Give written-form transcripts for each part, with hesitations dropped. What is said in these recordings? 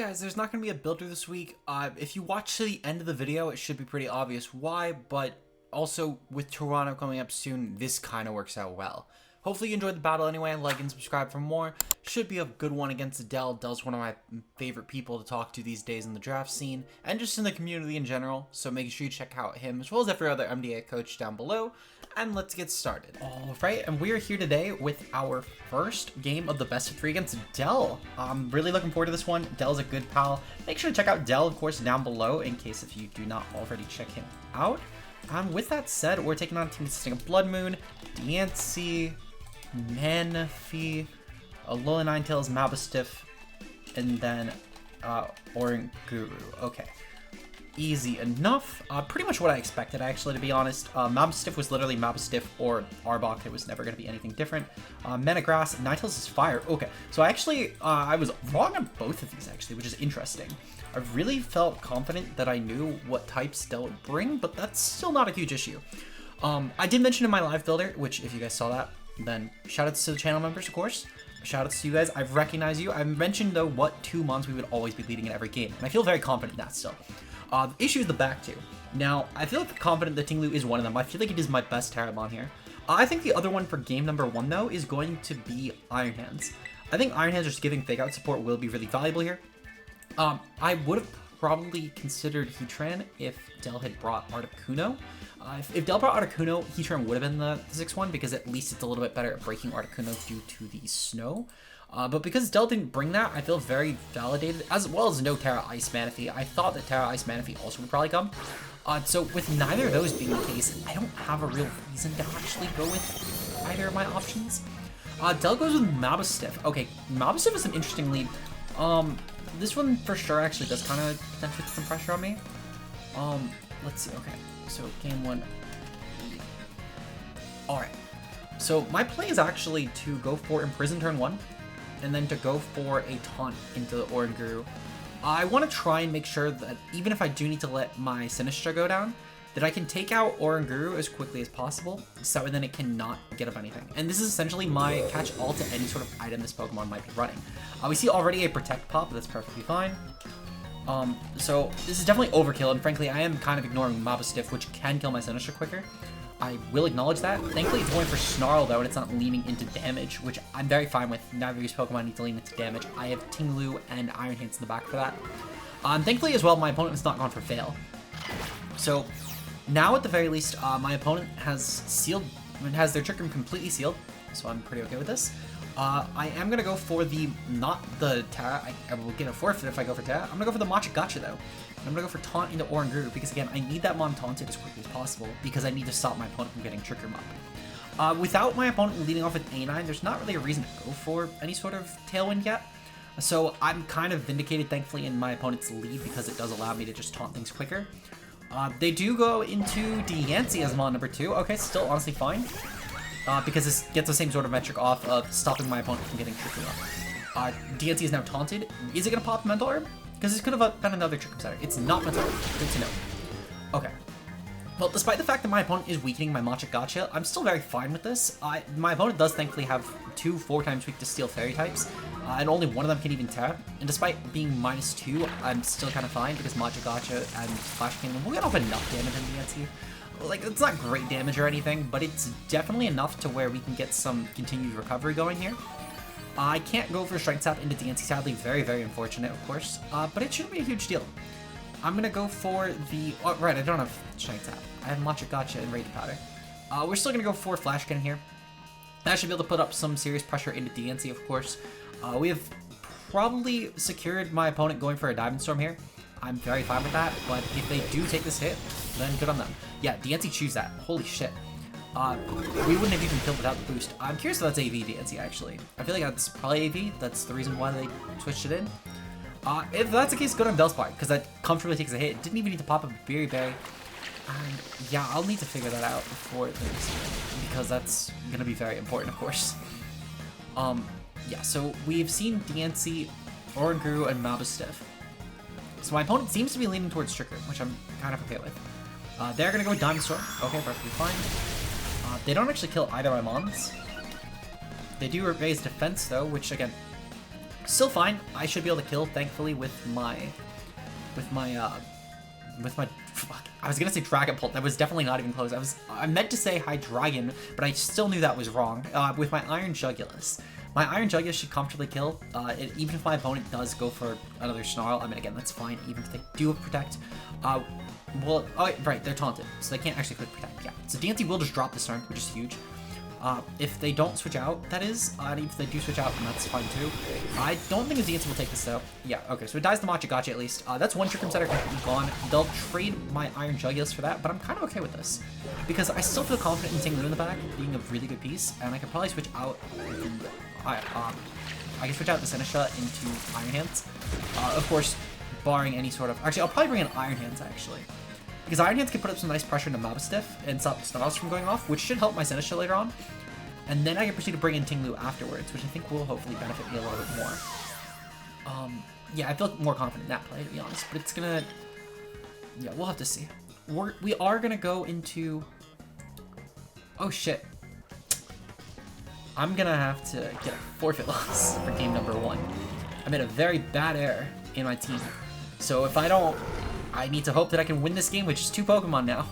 Hey guys, there's not going to be a builder this week. If you watch to the end of the video, it should be pretty obvious why, but also with Toronto coming up soon, this kind of works out well. Hopefully you enjoyed the battle anyway, like and subscribe for more. Should be a good one against Adele. Adele's one of my favorite people to talk to these days in the draft scene, and just in the community in general, so make sure you check out him, as well as every other MDA coach down below, and let's get started. Alright, and we are here today with our first game of the best of 3 against Adele. I'm really looking forward to this one. Adele's a good pal. Make sure to check out Adele, of course, down below, in case if you do not already check him out. With that said, we're taking on a team consisting of Blood Moon, Diancie, Manaphy, Alola Ninetales, Mabustiff, and then Oranguru. Okay. Easy enough. Pretty much what I expected, actually, to be honest. Mabustiff was literally Mabustiff or Arbok. It was never going to be anything different. Metagrass, Ninetales is Fire. Okay, so actually, I was wrong on both of these, actually, which is interesting. I really felt confident that I knew what types Adele would bring, but that's still not a huge issue. I did mention in my live builder, which if you guys saw that, then shoutouts to the channel members, of course. Shoutouts to you guys. I've recognized you. I've mentioned, though, what 2 months we would always be leading in every game, and I feel very confident in that still. The issue is the back 2. Now, I feel confident that Ting-Lu is one of them. I feel like it is my best Terramon here. I think the other one for game number 1, though, is going to be Iron Hands. I think Iron Hands just giving Fake Out support will be really valuable here. I would have probably considered Heatran if Adele had brought Articuno. If Adele brought Articuno, Heatran would have been the 6-1 because at least it's a little bit better at breaking Articuno due to the snow. But because Adele didn't bring that, I feel very validated, as well as no Terra Ice Manaphy. I thought that Terra Ice Manaphy also would probably come. So with neither of those being the case, I don't have a real reason to actually go with either of my options. Adele goes with Mabustiff. Okay, Mabustiff is an interesting lead. This one for sure actually does kind of potentially put some pressure on me. Let's see. Okay, so game 1. Alright, so my play is actually to go for Imprison turn 1, and then to go for a Taunt into the Oranguru. I want to try and make sure that even if I do need to let my Sinistra go down, that I can take out Oranguru as quickly as possible, so then it cannot get up anything. And this is essentially my catch-all to any sort of item this Pokemon might be running. We see already a Protect Pop, that's perfectly fine. So this is definitely overkill, and frankly, I am kind of ignoring Mabustiff, which can kill my Sinistra quicker. I will acknowledge that. Thankfully, it's going for Snarl, though, and it's not leaning into damage, which I'm very fine with. Neither of these Pokemon need to lean into damage. I have Ting-Lu and Iron Hands in the back for that. Thankfully, as well, my opponent has not gone for Fail. So now, at the very least, my opponent has their Trick Room completely sealed, so I'm pretty okay with this. I am going to go for not the Terra. I will get a forfeit if I go for Terra. I'm going to go for the Matcha Gotcha, though. And I'm going to go for Taunt into Oranguru, because again, I need that Mon taunted as quickly as possible, because I need to stop my opponent from getting Trick Room up. Without my opponent leading off with A9, there's not really a reason to go for any sort of Tailwind yet. So I'm kind of vindicated, thankfully, in my opponent's lead, because it does allow me to just taunt things quicker. They do go into Diancie as Mon number 2. Okay, still honestly fine. Because this gets the same sort of metric off of stopping my opponent from getting Trick Room up. Diancie is now taunted. Is it going to pop Mental Herb? Because this could have been another Trick Room setter. It's not Mental Herb. Good to know. Okay. Well, despite the fact that my opponent is weakening my Matcha Gotcha, I'm still very fine with this. My opponent does thankfully have 2 4x weak to Steel Fairy types, and only one of them can even Terra. And despite being -2, I'm still kind of fine because Matcha Gotcha and Flash Cannon will get off enough damage in Diancie. Like, it's not great damage or anything, but it's definitely enough to where we can get some continued recovery going here. I can't go for Strength Sap into Diancie, sadly. Very, very unfortunate, of course, but it shouldn't be a huge deal. I'm going to go for the... Oh, right, I don't have Strength Sap. I have Matcha Gotcha and Radiant Powder. We're still going to go for Flash Cannon here. That should be able to put up some serious pressure into Diancie, of course. We have probably secured my opponent going for a Diamond Storm here. I'm very fine with that, but if they do take this hit, then good on them. Yeah, Diancie choose that. Holy shit. We wouldn't have even killed without the boost. I'm curious if that's AV Diancie, actually. I feel like that's probably AV. That's the reason why they switched it in. If that's the case, good on Bellspark, because that comfortably takes a hit. It didn't even need to pop up a Berry Berry. And yeah, I'll need to figure that out before this, because that's going to be very important, of course. Yeah, so we've seen Diancie, Oranguru, and Mabustiff. So my opponent seems to be leaning towards Trick Room, which I'm kind of okay with. They're going to go with Diamond Storm. Okay, perfectly fine. They don't actually kill either of my Mons. They do raise defense, though, which, again, Still fine. I should be able to kill, thankfully, with my fuck. I was gonna say Dragon Pult. That was definitely not even close. I meant to say Hydreigon, but I still knew that was wrong. With my Iron Jugulis. My Iron Jugulis should comfortably kill, even if my opponent does go for another Snarl. I mean, again, that's fine, even if they do Protect. Well, oh, right, they're taunted, so they can't actually click Protect, yeah. So DNC will just drop this turn, which is huge. If they don't switch out, that is, if they do switch out, then that's fine too. I don't think the DNC will take this though. Yeah, okay, so it dies the Machagachi at least. That's one Trick Room Setter completely gone. They'll trade my Iron Jugulis for that, but I'm kind of okay with this. Because I still feel confident in Ting-Lu in the back being a really good piece, and I could probably switch out I can switch out the Senesha into Iron Hands. Of course, barring any sort of... Actually, I'll probably bring in Iron Hands, actually. Because Iron Hands can put up some nice pressure into Mabastiff and stop Snarls from going off, which should help my Senesha later on. And then I can proceed to bring in Ting-Lu afterwards, which I think will hopefully benefit me a little bit more. Yeah, I feel more confident in that play, to be honest. But it's gonna... Yeah, we'll have to see. We are gonna go into... Oh, shit. I'm gonna have to get a forfeit loss for game number 1. I made a very bad error in my team. So if I don't... I need to hope that I can win this game, which is 2 Pokemon now.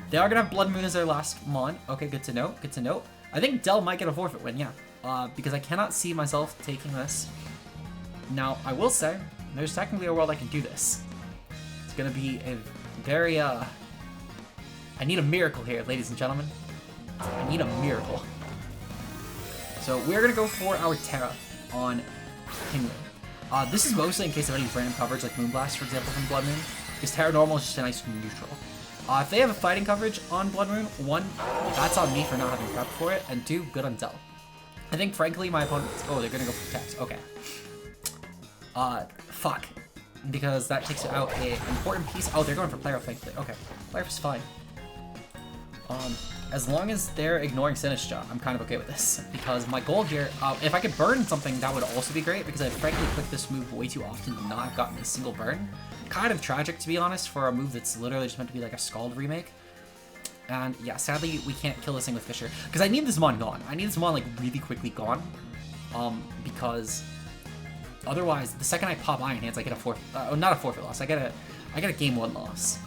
They are gonna have Blood Moon as their last Mon. Okay, good to know, good to know. I think Del might get a forfeit win, yeah. Because I cannot see myself taking this. Now, I will say, there's technically a world I can do this. It's gonna be a very, I need a miracle here, ladies and gentlemen. I need a miracle. So we're gonna go for our Terra on Ting-Lu. This is mostly in case of any random coverage, like Moonblast, for example, from Blood Moon. Because Terra Normal is just a nice neutral. If they have a fighting coverage on Blood Moon, 1, that's on me for not having prepped for it, and 2, good on Del. I think, frankly, my opponents... Oh, they're gonna go for Protect. Okay. Fuck. Because that takes out an important piece. Oh, they're going for Play-Rough, thankfully. Okay. Play-Rough is fine. As long as they're ignoring Sinistcha, I'm kind of okay with this. Because my goal here, if I could burn something, that would also be great, because I frankly clicked this move way too often to not have gotten a single burn. Kind of tragic, to be honest, for a move that's literally just meant to be like a Scald remake. And yeah, sadly, we can't kill this thing with Fissure. Because I need this Mon gone. I need this Mon, like, really quickly gone. Because otherwise, the second I pop Iron Hands, I get a not a forfeit loss. I get a game 1 loss.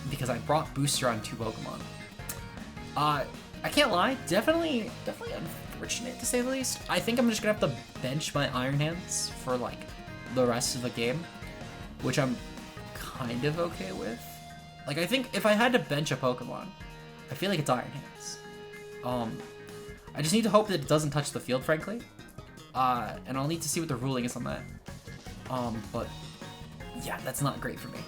Because I brought Booster on 2 Pokemon. I can't lie, definitely unfortunate to say the least. I think I'm just gonna have to bench my Iron Hands for like the rest of the game, which I'm kind of okay with. Like, I think if I had to bench a Pokemon, I feel like it's Iron Hands. I just need to hope that it doesn't touch the field, frankly. And I'll need to see what the ruling is on that. But yeah, that's not great for me.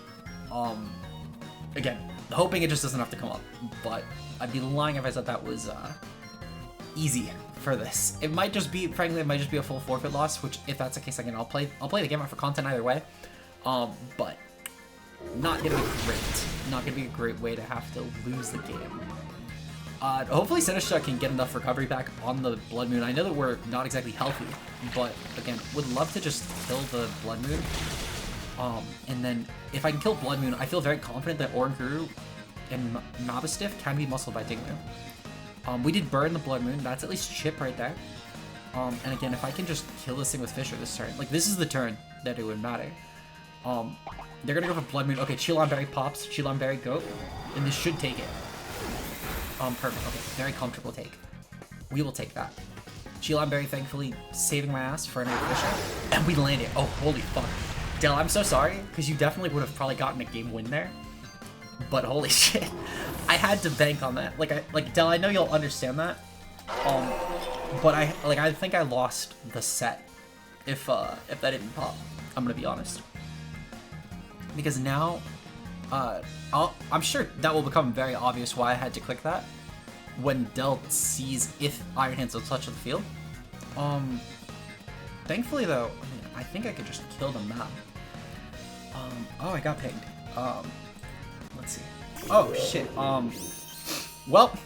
Again, hoping it just doesn't have to come up, but I'd be lying if I said that was easy for this. It might just be, frankly, it might just be a full forfeit loss, which if that's the case, again, I'll play the game out for content either way. But not gonna be great. Not gonna be a great way to have to lose the game. Hopefully Sinistcha can get enough recovery back on the Blood Moon. I know that we're not exactly healthy, but again, would love to just kill the Blood Moon. And then if I can kill Blood Moon, I feel very confident that Oranguru and Mabastiff can be muscled by Ting-Lu. We did burn the Blood Moon. That's at least chip right there. And again, if I can just kill this thing with Fissure this turn, like, this is the turn that it would matter. They're gonna go for Blood Moon. Okay, Chillon Berry pops. Chillon Berry go. And this should take it. Perfect. Okay, very comfortable take. We will take that. Chillon Berry, thankfully, saving my ass for another Fissure. And we land it. Oh, holy fuck. Del, I'm so sorry, because you definitely would have probably gotten a game win there. But holy shit, I had to bank on that. Like Del, I know you'll understand that. But I think I lost the set if that didn't pop. I'm gonna be honest. Because now, I'm sure that will become very obvious why I had to click that when Del sees if Iron Hands will touch the field. Thankfully though, I think I could just kill the map. Oh, I got pinged. Let's see. Oh, shit. Well.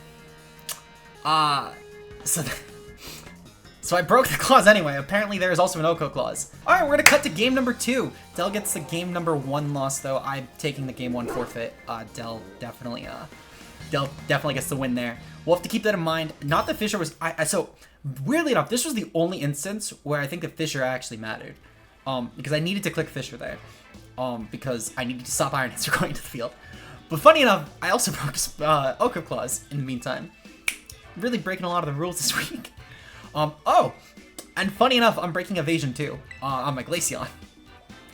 So I broke the clause anyway. Apparently there is also an OHKO clause. Alright, we're gonna cut to game number 2. Del gets the game number 1 loss, though. I'm taking the game 1 forfeit. Del definitely, Del definitely gets the win there. We'll have to keep that in mind. Not that Fissure was... So, weirdly enough, this was the only instance where I think that Fissure actually mattered. Because I needed to click Fissure there. Because I needed to stop Iron Hands from going to the field. But funny enough, I also broke OHKO Claws in the meantime. Really breaking a lot of the rules this week. Oh! And funny enough, I'm breaking Evasion too, on my Glaceon.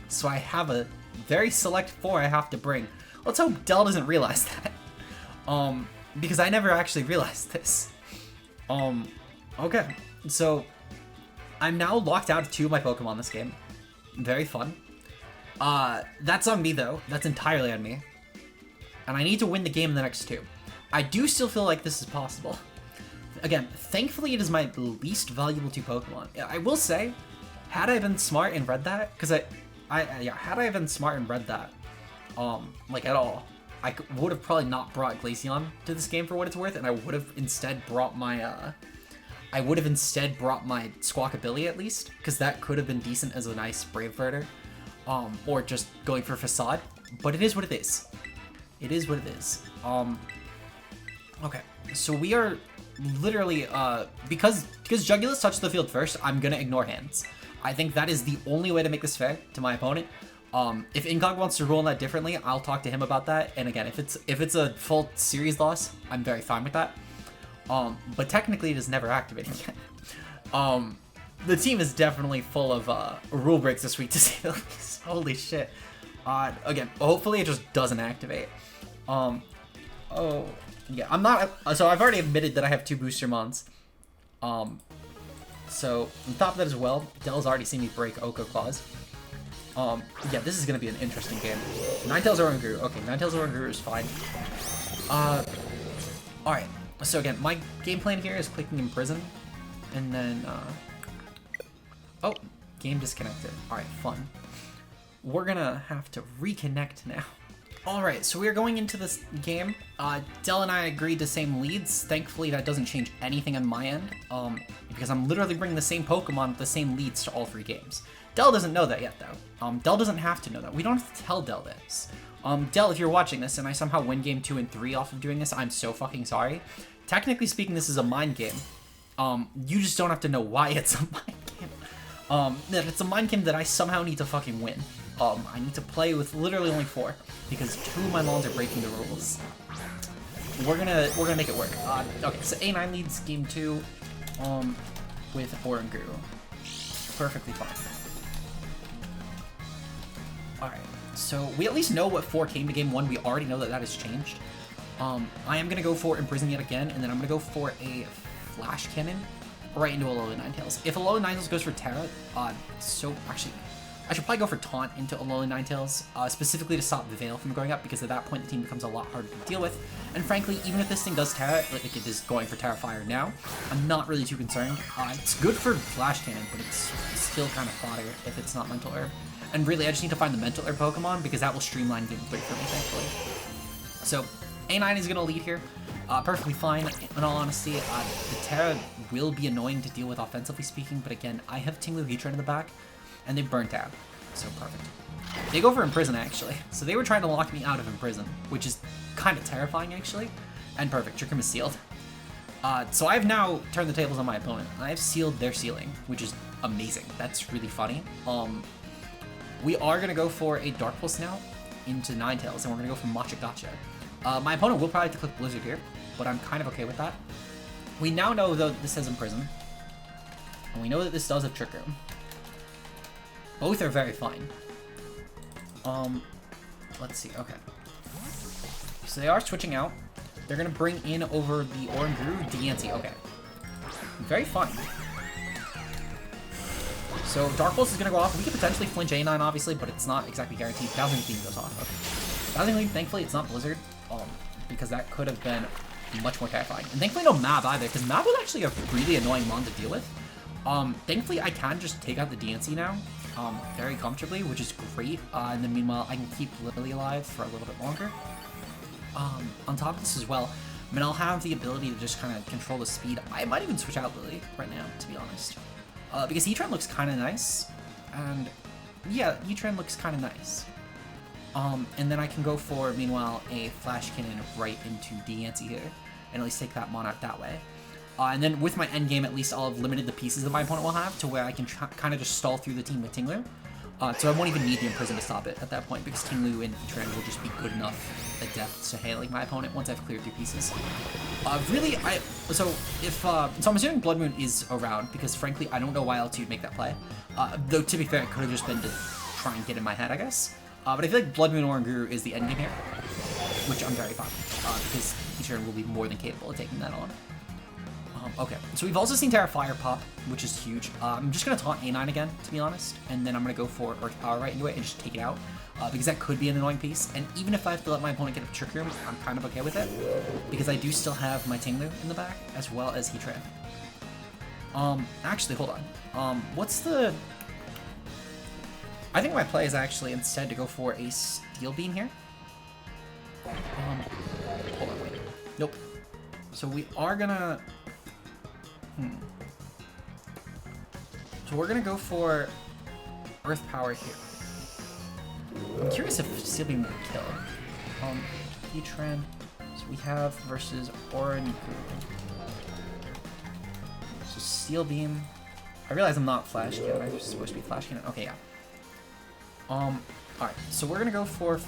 So I have a very select 4 I have to bring. Let's hope Del doesn't realize that. Because I never actually realized this. Okay. So, I'm now locked out of 2 of my Pokemon this game. Very fun. That's on me though. That's entirely on me. And I need to win the game in the next 2. I do still feel like this is possible. Again, thankfully it is my least valuable 2 Pokemon. I will say, had I been smart and read that, because had I been smart and read that, like at all, I would have probably not brought Glaceon to this game for what it's worth, and I would have instead brought my, Squawkabilly at least, because that could have been decent as a nice Brave Birder, or just going for Facade, but it is what it is. It is what it is. Okay, so we are literally, because Jugulus touched the field first, I'm gonna ignore hands. I think that is the only way to make this fair to my opponent. If Incog wants to rule that differently, I'll talk to him about that. And again, if it's a full series loss, I'm very fine with that. But technically it is never activating yet. The team is definitely full of rule breaks this week, to say the least. Holy shit. Again, hopefully it just doesn't activate. Oh, yeah, I'm not, so I've already admitted that I have 2 Booster Mons. So, on top of that as well, Del's already seen me break OHKO Claws. Yeah, this is gonna be an interesting game. Ninetales Oranguru. Okay, Ninetales Oranguru is fine. Alright, so again, my game plan here is clicking Imprison, and then, oh, game disconnected. Alright, fun. We're gonna have to reconnect now. Alright, so we are going into this game. Del and I agreed to same leads. Thankfully, that doesn't change anything on my end, because I'm literally bringing the same Pokemon with the same leads to all 3 games. Del doesn't know that yet, though. Del doesn't have to know that. We don't have to tell Del this. Del, if you're watching this and I somehow win game 2 and 3 off of doing this, I'm so fucking sorry. Technically speaking, this is a mind game. You just don't have to know why it's a mind game. It's a mind game that I somehow need to fucking win. I need to play with literally only 4, because 2 of my Mons are breaking the rules. We're gonna make it work. Okay, so A9 leads game 2, with Oranguru. Perfectly fine. Alright, so we at least know what 4 came to game 1. We already know that that has changed. I am gonna go for Imprison yet again, and then I'm gonna go for a Flash Cannon right into Alola Ninetales. If Alola Ninetales goes for Terra, so actually, I should probably go for Taunt into Alola Ninetales, specifically to stop the Veil from going up, because at that point the team becomes a lot harder to deal with. And frankly, even if this thing does Terra, like it is going for Terra Fire now, I'm not really too concerned. It's good for Flash Cannon, but it's still kind of fodder if it's not Mental Herb. And really, I just need to find the Mental Herb Pokemon, because that will streamline game 3 for me, thankfully. So, A9 is going to lead here. Perfectly fine, in all honesty. The Terra will be annoying to deal with offensively speaking, but again, I have Ting-Lu Heatran in the back, and they burnt out. So perfect. They go for Imprison, actually. So they were trying to lock me out of Imprison, which is kind of terrifying, actually. And perfect, Trick Room is sealed. So I've now turned the tables on my opponent. I've sealed their ceiling, which is amazing. That's really funny. We are going to go for a Dark Pulse now into Ninetales, and we're going to go for Matcha Gotcha. My opponent will probably have to click Blizzard here, but I'm kind of okay with that. We now know, though, this says Imprison, and we know that this does have Trick Room. Both are very fine. Let's see, okay. So they are switching out. They're gonna bring in over the Oranguru Diancie, okay. Very fine. So Dark Pulse is gonna go off. We could potentially flinch A9, obviously, but it's not exactly guaranteed. Dazzling Gleam goes off, okay. Dazzling Gleam, thankfully, it's not Blizzard, because that could have been much more terrifying. And thankfully no Mab either, because Mab was actually a really annoying mon to deal with. Thankfully I can just take out the Diancie now. Very comfortably, which is great. And then meanwhile, I can keep Lily alive for a little bit longer. On top of this as well, I mean, I'll have the ability to just kind of control the speed. I might even switch out Lily right now, to be honest. Because Heatran looks kind of nice. And yeah, Heatran looks kind of nice. And then I can go for, meanwhile, a Flash Cannon right into Deancey here, and at least take that Monarch that way. And then with my endgame, at least I'll have limited the pieces that my opponent will have to where I can kind of just stall through the team with Ting-Lu. So I won't even need the Imprison to stop it at that point, because Ting-Lu and Fissure will just be good enough at depth to handling my opponent once I've cleared 3 pieces. Really, so I'm assuming Blood Moon is around, because frankly, I don't know why else you'd make that play. Though to be fair, it could have just been to try and get in my head, I guess. But I feel like Blood Moon Oranguru is the endgame here, which I'm very fine with, because Fissure will be more than capable of taking that on. Okay, so we've also seen Terra Fire pop, which is huge. I'm just going to taunt A9 again, to be honest, and then I'm going to go for Earth Power right into it and just take it out, because that could be an annoying piece, and even if I have to let my opponent get a Trick Room, I'm kind of okay with it, because I do still have my Ting-Lu in the back, as well as Heatran. Actually, hold on. What's the... I think my play is actually instead to go for a Steel Beam here. Hold on, wait. Nope. So we are gonna... So we're gonna go for Earth Power here. I'm curious if Steel Beam will kill. Heatran. So we have versus Oranguru. So Steel Beam. I realize I'm not Flash Cannon. I'm supposed to be Flash Cannon. Okay, yeah. Alright, so we're gonna go for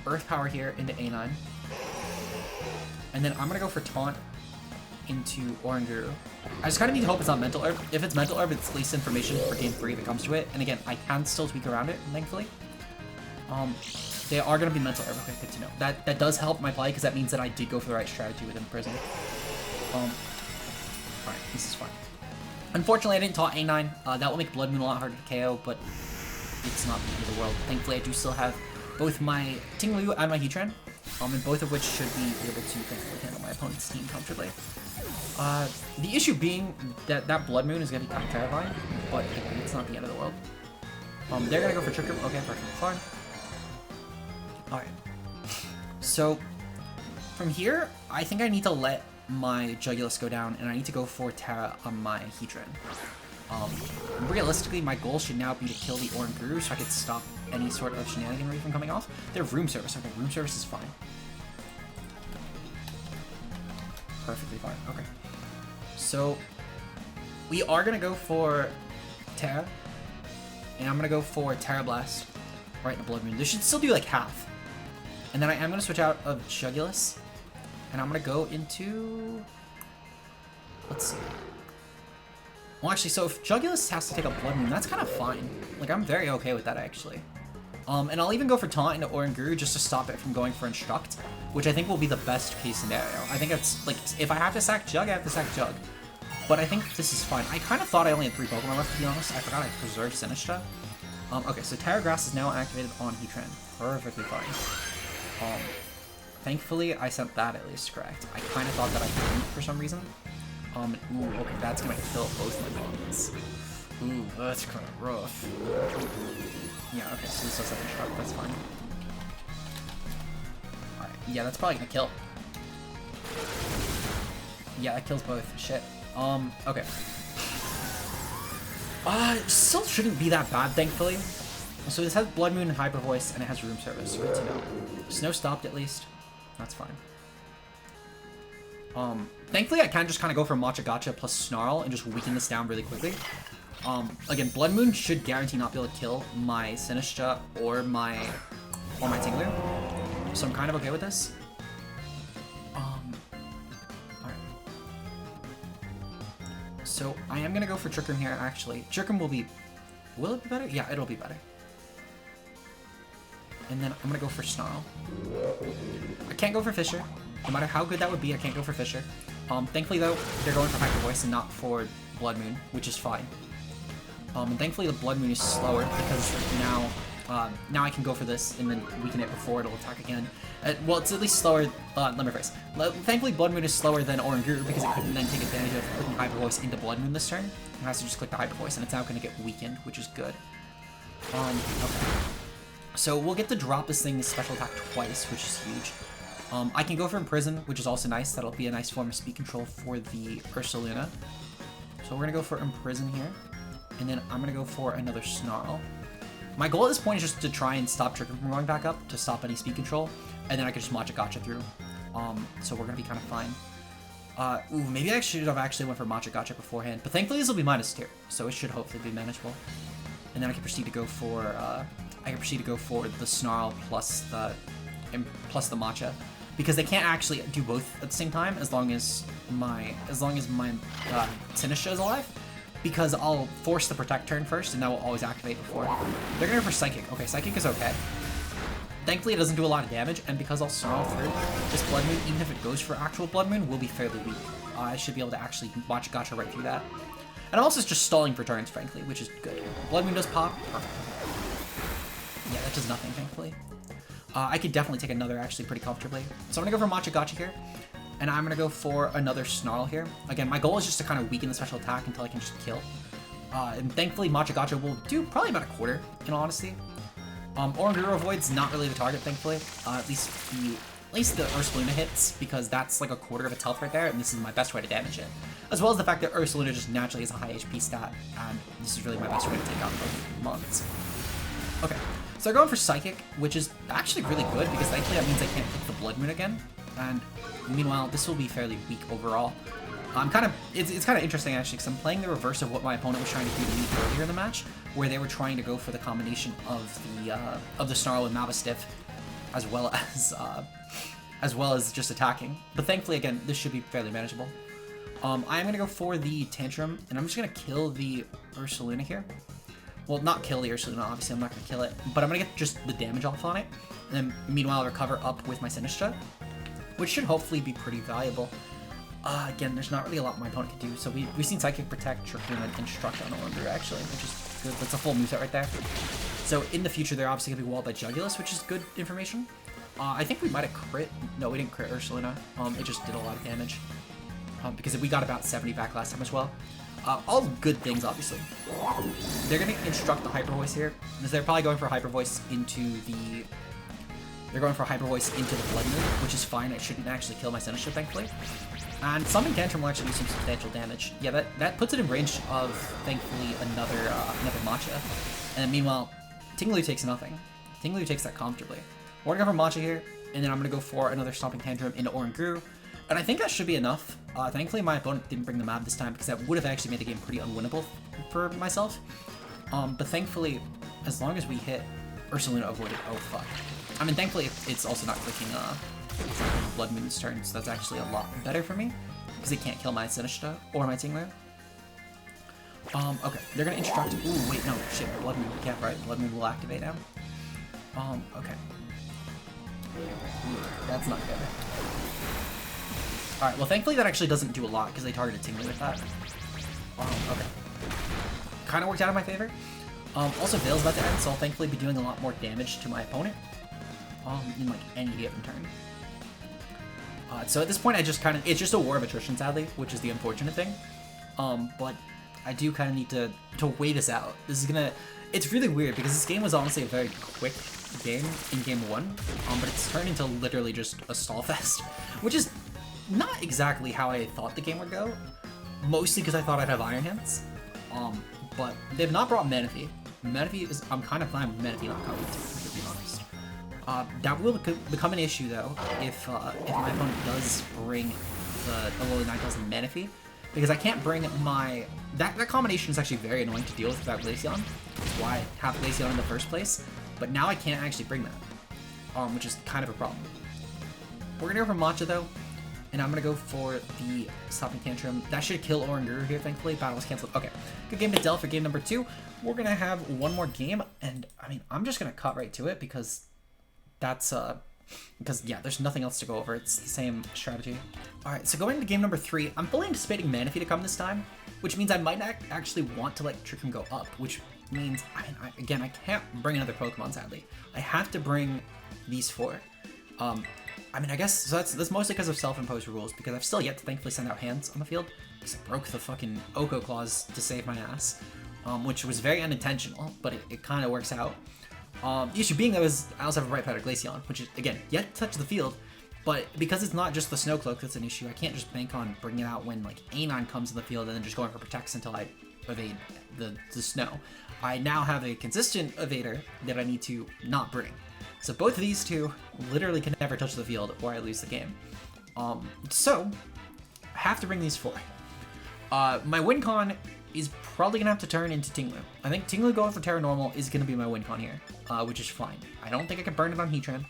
Earth Power here into A9. And then I'm gonna go for Taunt into Oranguru. I just kind of need to hope it's not Mental Herb. If it's Mental Herb, it's least information for game 3 if it comes to it. And again, I can still tweak around it, thankfully. They are going to be Mental Herb. Okay, good to know. That does help my play, because that means that I did go for the right strategy within Prison. Alright, this is fine. Unfortunately, I didn't taunt A9. That will make Blood Moon a lot harder to KO, but it's not the end of the world. Thankfully, I do still have both my Ting-Lu and my Heatran, and both of which should be able to thankfully handle my opponent's team comfortably. The issue being that that Blood Moon is going to be kind of terrifying, but it's not the end of the world. They're going to go for Trick Room. Okay, perfectly fine. Alright. So, from here, I think I need to let my Jugulus go down, and I need to go for Terra on my Heatran. Realistically, my goal should now be to kill the Oranguru so I could stop any sort of shenaniganry from coming off. They have Room Service. Okay, Room Service is fine. Perfectly fine. Okay. So, we are going to go for Terra, and I'm going to go for Terra Blast right in the Blood Moon. This should still do like half. And then I am going to switch out of Jugulus, and I'm going to go into... Let's see. Well, actually, so if Jugulus has to take a Blood Moon, that's kind of fine. Like, I'm very okay with that, actually. And I'll even go for Taunt into Oranguru just to stop it from going for Instruct, which I think will be the best case scenario. I think it's, like, if I have to sack Jug, I have to sack Jug. But I think this is fine. I kind of thought I only had 3 Pokemon left, to be honest. I forgot I preserved Sinistcha. Okay, so Terra Grass is now activated on Heatran. Perfectly fine. Thankfully, I sent that at least correct. I kind of thought that I couldn't for some reason. Ooh, okay, that's gonna kill both my opponents. Ooh, that's kind of rough. Yeah, okay, so this does have Instruct, that's fine. Alright, yeah, that's probably gonna kill. Yeah, that kills both. Shit. Okay. Still shouldn't be that bad, thankfully. So this has Blood Moon and Hyper Voice, and it has Room Service, good to know. Snow stopped at least. That's fine. Thankfully I can just kind of go for Matcha Gotcha plus Snarl and just weaken this down really quickly. Again, Blood Moon should guarantee not be able to kill my Sinistcha or my Ting-Lu. So I'm kind of okay with this. Alright. So I am gonna go for Trick Room here, actually. Trick Room will be... Will it be better? Yeah, it'll be better. And then I'm gonna go for Snarl. I can't go for Fissure. No matter how good that would be, I can't go for Fissure. Thankfully, though, they're going for Hyper Voice and not for Blood Moon, which is fine. And thankfully, the Blood Moon is slower because now I can go for this and then weaken it before it'll attack again. Well, it's at least slower. Let me rephrase. Thankfully, Blood Moon is slower than Oranguru because it couldn't then take advantage of putting Hyper Voice into Blood Moon this turn. It has to just click the Hyper Voice, and it's now going to get weakened, which is good. Okay. So we'll get to drop this thing's special attack twice, which is huge. I can go for Imprison, which is also nice. That'll be a nice form of speed control for the Ursaluna. So we're going to go for Imprison here. And then I'm going to go for another Snarl. My goal at this point is just to try and stop Trick Room from going back up, to stop any speed control, and then I can just Matcha Gotcha through. So we're gonna be kind of fine. Ooh, maybe I should have actually went for Matcha Gotcha beforehand, but thankfully this will be -2, so it should hopefully be manageable. And then I can proceed to go for the Snarl plus the Matcha, because they can't actually do both at the same time as long as my Sinistra is alive, because I'll force the Protect turn first, and that will always activate before. They're gonna go for Psychic. Okay, Psychic is okay. Thankfully, it doesn't do a lot of damage, and because I'll Snarl through, this Blood Moon, even if it goes for actual Blood Moon, will be fairly weak. I should be able to actually watch Gotcha right through that. And also, it's just stalling for turns, frankly, which is good. Blood Moon does pop. Perfect. Yeah, that does nothing, thankfully. I could definitely take another, actually, pretty comfortably. So I'm going to go for Matcha Gotcha here, and I'm going to go for another Snarl here. Again, my goal is just to kind of weaken the special attack until I can just kill. And thankfully, Matcha Gotcha will do probably about a quarter, in all honesty. Oranguru Void's not really the target, thankfully. At least the Ursaluna hits, because that's like a quarter of its health right there, and this is my best way to damage it. As well as the fact that Ursaluna just naturally has a high HP stat, and this is really my best way to take out both mons. Okay, so I'm going for Psychic, which is actually really good, because thankfully that means I can't pick the Blood Moon again. And meanwhile, this will be fairly weak overall. It's kind of interesting actually, because I'm playing the reverse of what my opponent was trying to do to me earlier in the match, where they were trying to go for the combination of the Snarl and Mavastiff, as well as just attacking. But thankfully, again, this should be fairly manageable. I'm gonna go for the Tantrum, and I'm just gonna kill the Ursaluna here. Well, not kill the Ursaluna, obviously I'm not gonna kill it, but I'm gonna get just the damage off on it, and then meanwhile recover up with my Sinistra, which should hopefully be pretty valuable. Again, there's not really a lot my opponent can do, so we've seen Psychic, Protect, Trick Room, and Instruct on Oranguru actually, which is good. That's a full moveset right there. So in the future, they're obviously going to be walled by Jugulus, which is good information. I think we might have crit. No, we didn't crit Ursaluna. It just did a lot of damage. Because we got about 70 back last time as well. All good things, obviously. They're going to Instruct the Hyper Voice here, because they're probably going for Hyper Voice into the... They're going for Hyper Voice into the Blood Moon, which is fine. It shouldn't actually kill my Sinistra, thankfully. And Summon Tantrum will actually do some substantial damage. Yeah, that puts it in range of, thankfully, another Matcha. And then meanwhile, Ting-Lu takes nothing. Ting-Lu takes that comfortably. We're gonna go for Matcha here, and then I'm gonna go for another Stomping Tantrum into Oranguru. And I think that should be enough. Thankfully, my opponent didn't bring the map this time, because that would have actually made the game pretty unwinnable for myself. But thankfully, as long as we hit Ursaluna avoided. Oh, fuck. I mean, thankfully, it's also not clicking Blood Moon's turn, so that's actually a lot better for me, because it can't kill my Sinistra or my Ting-Lu. Okay, they're gonna Instruct. Ooh, wait, no, shit, Blood Moon. Yeah, right, Blood Moon will activate now. Okay. Ooh, that's not good. Alright, well, thankfully that actually doesn't do a lot, because they targeted Ting-Lu with that. Okay. Kind of worked out in my favor. Also, Veil's about to end, so I'll thankfully be doing a lot more damage to my opponent. In like any given turn. So at this point, it's just a war of attrition, sadly, which is the unfortunate thing. But I do kind of need to wait this out. It's really weird, because this game was honestly a very quick game in game 1, but it's turned into literally just a stall fest, which is not exactly how I thought the game would go, mostly because I thought I'd have Iron Hands, but they've not brought Manaphy. I'm kind of fine with Manaphy not coming, to be honest. That will become an issue, though, if my opponent does bring the Alola Ninetales and Manaphy, because I can't bring my... That combination is actually very annoying to deal with without Glaceon. That's why I have Glaceon in the first place, but now I can't actually bring that, which is kind of a problem. We're gonna go for Matcha, though, and I'm gonna go for the Stopping Tantrum. That should kill Oranguru here, thankfully. Battle was canceled. Okay, good game to Dell for game number 2. We're gonna have one more game, and, I mean, I'm just gonna cut right to it, because yeah, there's nothing else to go over. It's the same strategy. Alright, so going into game number 3, I'm fully anticipating Manaphy to come this time, which means I might actually want to let Trick Room go up, which means, again, I can't bring another Pokemon, sadly. I have to bring these 4. I mean, I guess, so that's mostly because of self-imposed rules, because I've still yet to thankfully send out hands on the field, because I broke the fucking OHKO clause to save my ass, which was very unintentional, but it kind of works out. The issue being, though, is I also have a right powder Glaceon, which is, again, yet to touch the field, but because it's not just the Snow Cloak that's an issue, I can't just bank on bringing it out when, like, A9 comes in the field and then just going for Protects until I evade the snow. I now have a consistent evader that I need to not bring. So both of these two literally can never touch the field or I lose the game. So I have to bring these 4. My win con is probably gonna have to turn into Ting-Lu. I think Ting-Lu going for Terra Normal is gonna be my win con here, which is fine. I don't think I can burn it on Heatran,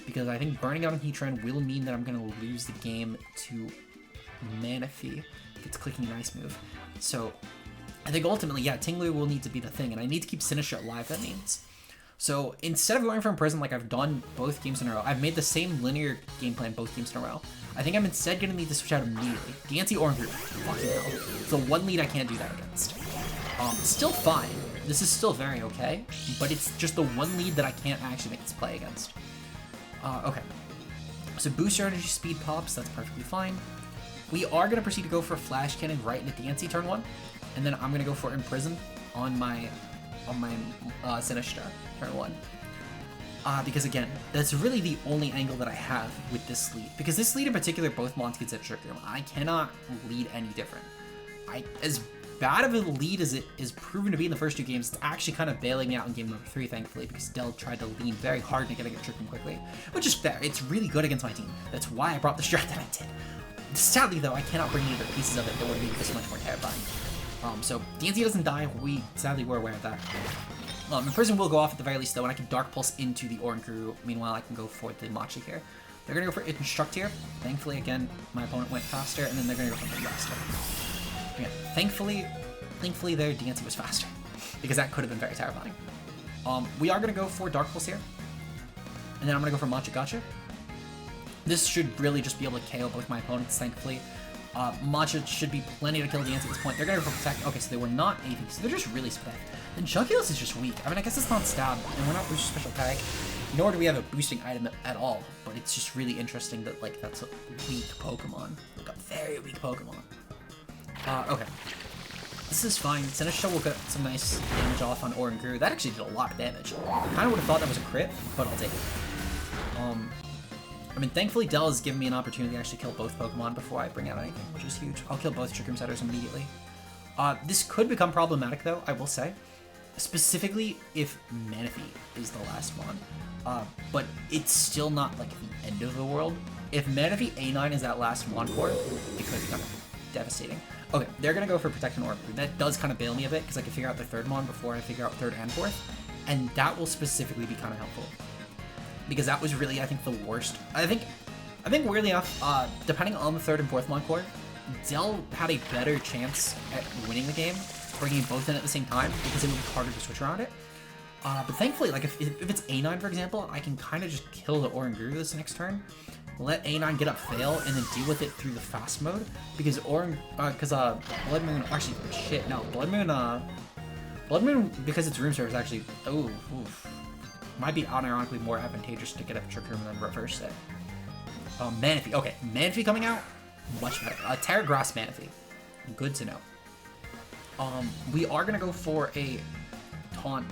because I think burning it on Heatran will mean that I'm gonna lose the game to Manaphy if it's clicking an Ice move. So I think ultimately, yeah, Ting-Lu will need to be the thing, and I need to keep Sinistcha alive, that means. So instead of going for Imprison like I've done both games in a row, I've made the same linear game plan both games in a row. I think I'm instead going to need to switch out immediately. Diancie Oranguru, fucking hell. It's the one lead I can't do that against. Still fine. This is still very okay, but it's just the one lead that I can't actually make this play against. Okay. So boost your energy speed pops, that's perfectly fine. We are going to proceed to go for Flash Cannon right into Diancie turn 1, and then I'm going to go for Imprison on my Sinistcha turn 1. Because again, that's really the only angle that I have with this lead. Because this lead in particular, both Mons can set Trick Room. I cannot lead any different. As bad of a lead as it is proven to be in the first 2 games, it's actually kind of bailing me out in game number 3, thankfully, because Dell tried to lean very hard to get Trick Room quickly, which is fair. It's really good against my team. That's why I brought the strat that I did. Sadly, though, I cannot bring any other pieces of it that would make this much more terrifying. So Diancie doesn't die. We sadly were aware of that. Imprison will go off at the very least, though, and I can Dark Pulse into the Oranguru. Meanwhile, I can go for the Machi here. They're going to go for Instruct here. Thankfully, again, my opponent went faster, and then they're going to go for the faster. Again, thankfully their Diancie was faster, because that could have been very terrifying. We are going to go for Dark Pulse here, and then I'm going to go for Machi Gotcha. This should really just be able to KO both my opponents, thankfully. Matcha should be plenty to kill Diancie at this point. They're going to go for Protect. Okay, so they were not anything, so they're just really spec. And Jugulis is just weak. I mean, I guess it's not Stab, and we're not boosting Special Tag, nor do we have a boosting item at all, but it's just really interesting that, like, that's a weak Pokemon. Like, a very weak Pokemon. Okay. This is fine. Sinistcha will get some nice damage off on Oranguru. That actually did a lot of damage. Kinda would have thought that was a crit, but I'll take it. I mean, thankfully, Dell has given me an opportunity to actually kill both Pokemon before I bring out anything, which is huge. I'll kill both Trick Room Setters immediately. This could become problematic, though, I will say. Specifically, if Manaphy is the last one. But it's still not, like, the end of the world. If Manaphy A9 is that last Mon-Core, it could become devastating. Okay, they're going to go for Protect and Oranguru. That does kind of bail me a bit, because I can figure out the third Mon before I figure out third and fourth. And that will specifically be kind of helpful. Because that was really, I think, the worst. I think weirdly enough, depending on the third and fourth Mon-Core, Dell had a better chance at winning the game, bringing both in at the same time, because it would be harder to switch around it. But thankfully, like, if it's A9, for example, I can kind of just kill the Oranguru this next turn, let A9 get up fail, and then deal with it through the fast mode, because Blood Moon, actually, shit, no, Blood Moon, because it's Room Service, actually, might be unironically more advantageous to get up Trick Room and then reverse it. Manaphy. Okay, Manaphy coming out, much better. Terra Grass Manaphy. Good to know. We are going to go for a Taunt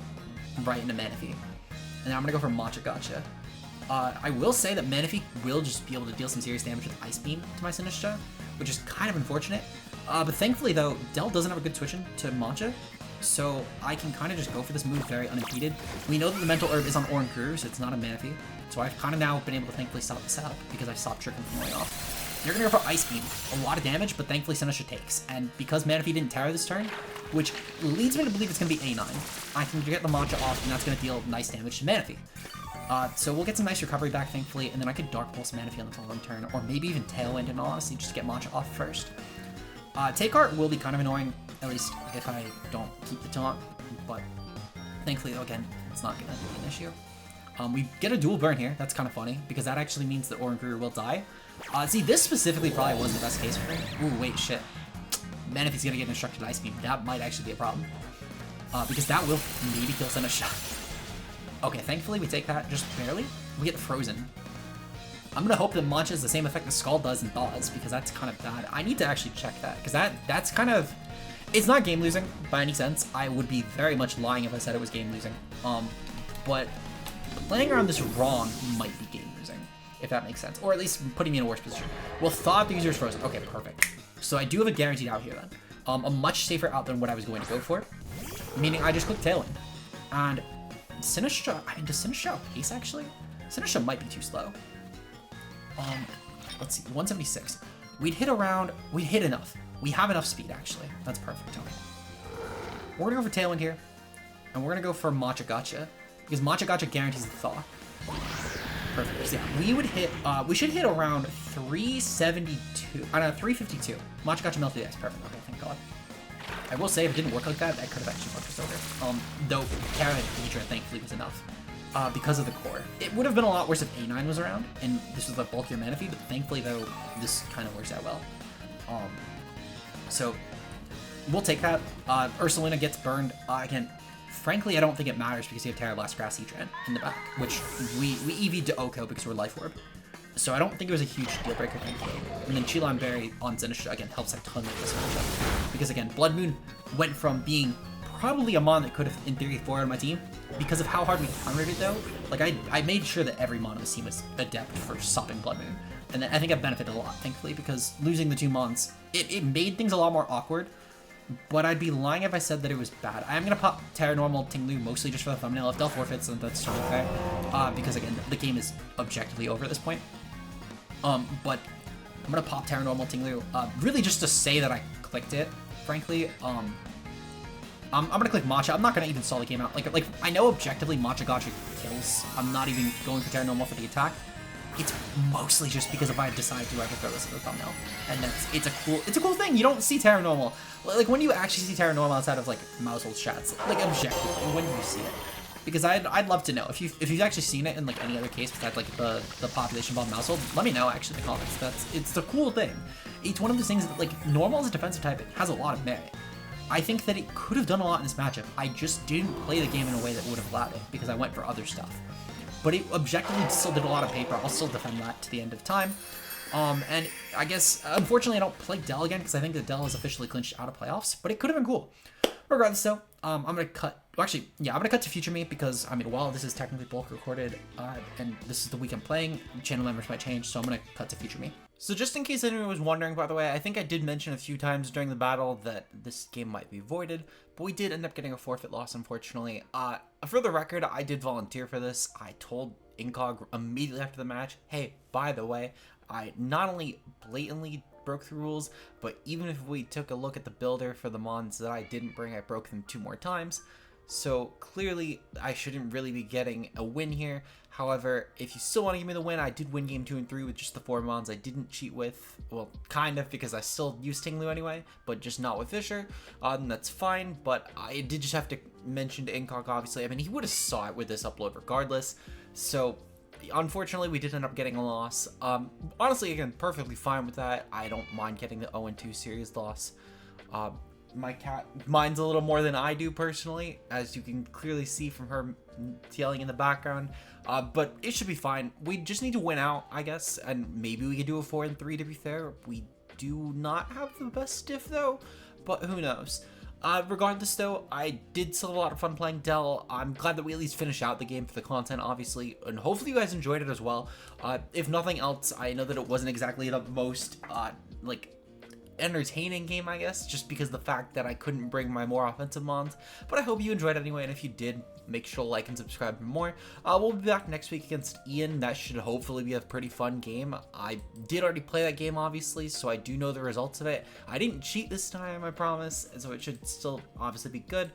right into Manaphy. And then I'm going to go for Machi Gotcha. I will say that Manaphy will just be able to deal some serious damage with Ice Beam to my Sinistcha, which is kind of unfortunate. But thankfully, though, Dell doesn't have a good switch in to Matcha, so I can kind of just go for this move very unimpeded. We know that the Mental Herb is on Oranguru, so it's not a Manaphy. So I've kind of now been able to thankfully stop the setup because I stopped Trick Room from going off. They're going to go for Ice Beam. A lot of damage, but thankfully Sinistcha takes. And because Manaphy didn't Terra this turn, which leads me to believe it's going to be A9, I can get the Matcha off, and that's going to deal nice damage to Manaphy. So we'll get some nice recovery back, thankfully, and then I could Dark Pulse Manaphy on the following turn, or maybe even Tailwind, in all honesty, just to get Matcha off first. Take Art will be kind of annoying, at least if I don't keep the taunt, but thankfully, again, it's not going to be an issue. We get a dual burn here. That's kind of funny, because that actually means that Oranguru will die. See, this specifically probably wasn't the best case for me. Ooh, wait, shit. Manaphy's going to get Instructed Ice Beam. That might actually be a problem, because that will maybe kill Sinistcha. Okay, thankfully we take that just barely. We get Frozen. I'm gonna hope that Matcha is the same effect that Scald does in Thaws, because that's kind of bad. I need to actually check that, because that's kind of... It's not game losing by any sense. I would be very much lying if I said it was game losing. But playing around this wrong might be game losing, if that makes sense. Or at least putting me in a worse position. Well, Thaw the user is frozen. Okay, perfect. So I do have a guaranteed out here then. A much safer out than what I was going to go for. Meaning I just clicked Tailwind. And Sinistra, I mean, does Sinistra outpace actually? Sinistra might be too slow. Let's see, 176. We'd hit enough. We have enough speed actually. That's perfect, Tony. We're gonna go for Tailwind here. And we're gonna go for Matcha Gotcha. Because Matcha Gotcha guarantees the Thaw. Perfect. So yeah, we would hit, we should hit around 372. I don't know, 352. Matcha Gotcha melted ice. Perfect. Okay, thank God. I will say if it didn't work like that, I could have actually fucked us over. Though Karen Feature thankfully was enough. Because of the core. It would have been a lot worse if A9 was around, and this was the bulkier mana feed, but thankfully though, this kind of works out well. So we'll take that. Ursulina gets burned. Again, frankly, I don't think it matters because you have Terra Blast Grass Heatran in the back, which we EV'd to OHKO because we're Life Orb. So I don't think it was a huge deal breaker, thankfully. And then Chilan Berry on Sinistra, again, helps a ton with this matchup. Because again, Blood Moon went from being probably a mon that could have, in theory, forwarded my team. Because of how hard we countered it, though, like, I made sure that every mon on this team was adept for stopping Blood Moon. And I think I benefited a lot, thankfully, because losing the 2 mons, it made things a lot more awkward. But I'd be lying if I said that it was bad. I am going to pop Terra Normal Ting-Lu mostly just for the thumbnail. If Del forfeits, then that's totally fair. Because, again, the game is objectively over at this point. But I'm going to pop Terra Normal Ting-Lu, really just to say that I clicked it, frankly. I'm going to click Matcha. I'm not going to even stall the game out. Like I know objectively Matcha Gotcha kills. I'm not even going for Terra Normal for the attack. It's mostly just because if I decide to, I can throw this in the thumbnail. And it's a cool thing. You don't see Terra Normal. Like, when you actually see Terra Normal outside of, like, Mousehold chats, like, objectively, when do you see it? Because I'd love to know. If you've actually seen it in, like, any other case besides, like, the population bomb Mousehold, let me know, actually, in the comments. It's a cool thing. It's one of those things that, like, Normal as a defensive type, it has a lot of merit. I think that it could have done a lot in this matchup. I just didn't play the game in a way that would have allowed it, because I went for other stuff. But it objectively still did a lot of paper. I'll still defend that to the end of time. And I guess, unfortunately, I don't play Dell again, because I think that Dell is officially clinched out of playoffs, but it could have been cool. Regardless, though, I'm going to cut, well, actually, yeah, I'm going to cut to Future Me, because, I mean, while this is technically bulk recorded, and this is the week I'm playing, channel members might change, so I'm going to cut to Future Me. So just in case anyone was wondering, by the way, I think I did mention a few times during the battle that this game might be voided, but we did end up getting a forfeit loss, unfortunately. For the record, I did volunteer for this. I told Incog immediately after the match, hey, by the way, I not only blatantly broke the rules, but even if we took a look at the builder for the mons that I didn't bring, I broke them 2 more times. So clearly, I shouldn't really be getting a win here. However, if you still want to give me the win, I did win game 2 and 3 with just the 4 mons I didn't cheat with. Well, kind of, because I still used Ting-Lu anyway, but just not with Fissure. And that's fine, but I did just have to mention to Incog, obviously. I mean, he would have saw it with this upload regardless. So, unfortunately, we did end up getting a loss. Honestly, again, perfectly fine with that. I don't mind getting the 0-2 series loss. My cat minds a little more than I do personally, as you can clearly see from her yelling in the background. But it should be fine. We just need to win out, I guess, and maybe we could do a 4 and 3 to be fair. We do not have the best stiff though, but who knows. Regardless though, I did still have a lot of fun playing Dell. I'm glad that we at least finished out the game for the content, obviously, and hopefully you guys enjoyed it as well. If nothing else, I know that it wasn't exactly the most, like, entertaining game, I guess, just because of the fact that I couldn't bring my more offensive mons, but I hope you enjoyed it anyway, and if you did, make sure to like and subscribe for more. We'll be back next week against Ian. That should hopefully be a pretty fun game. I did already play that game, obviously, so I do know the results of it. I didn't cheat this time, I promise, so it should still obviously be good.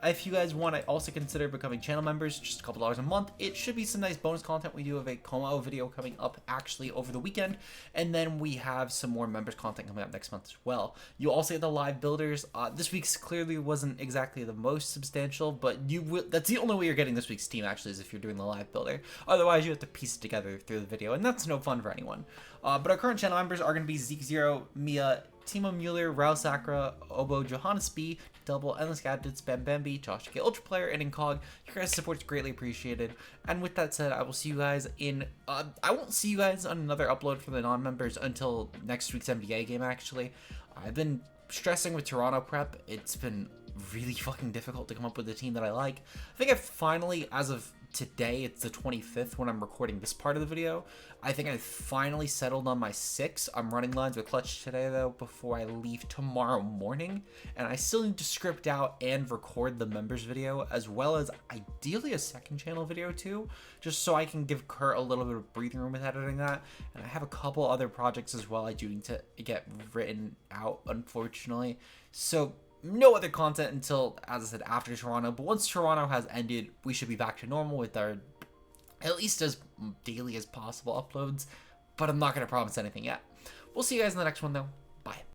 If you guys want to also consider becoming channel members, just a couple dollars a month, it should be some nice bonus content. We do have a Como video coming up actually over the weekend, and then we have some more members content coming up next month as well. You also get the live builders. This week's clearly wasn't exactly the most substantial, but that's the only way you're getting this week's team actually, is if you're doing the live builder. Otherwise, you have to piece it together through the video, and that's no fun for anyone. But our current channel members are going to be Zeke Zero, Mia, Timo Mueller, Raul Sakra, Obo, Johannes B, Double, Endless Gadgets, Bam Bambi, Josh K, Ultra Player, and Incog. Your guys' support is greatly appreciated. And with that said, I will see you guys in, I won't see you guys on another upload for the non-members until next week's MDA game, actually. I've been stressing with Toronto prep. It's been really fucking difficult to come up with a team that I like. I think I finally, as of today. It's the 25th when I'm recording this part of the video. I think I finally settled on my 6. I'm running lines with Clutch today though before I leave tomorrow morning, and I still need to script out and record the members video, as well as ideally a second channel video too, just so I can give her a little bit of breathing room with editing that. And I have a couple other projects as well I do need to get written out, unfortunately. So no other content until, as I said, after Toronto. But once Toronto has ended, we should be back to normal with our at least as daily as possible uploads. But I'm not going to promise anything yet. We'll see you guys in the next one, though. Bye.